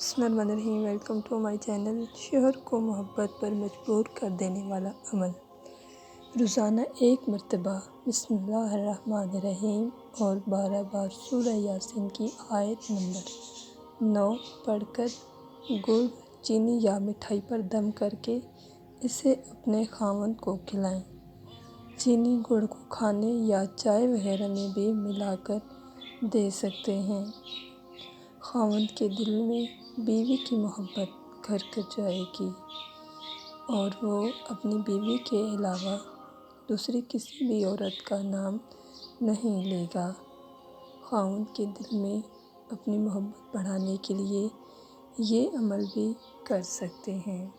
بسم اللہ الرحمن الرحیم۔ Welcome to my channel. شوہر کو محبت پر مجبور کر دینے والا عمل۔ روزانہ ایک مرتبہ بسم اللہ الرحمن الرحیم اور 12 بار سورہ یاسین کی آیت نمبر 9 پڑھ کر گڑ، چینی یا مٹھائی پر دم کر کے اسے اپنے خاوند کو کھلائیں۔ چینی گڑ کو کھانے یا چائے وغیرہ میں بھی ملا کر دے سکتے ہیں۔ خاوند کے دل میں بیوی کی محبت گھر کر جائے گی اور وہ اپنی بیوی کے علاوہ دوسری کسی بھی عورت کا نام نہیں لے گا۔ خاوند کے دل میں اپنی محبت بڑھانے کے لیے یہ عمل بھی کر سکتے ہیں۔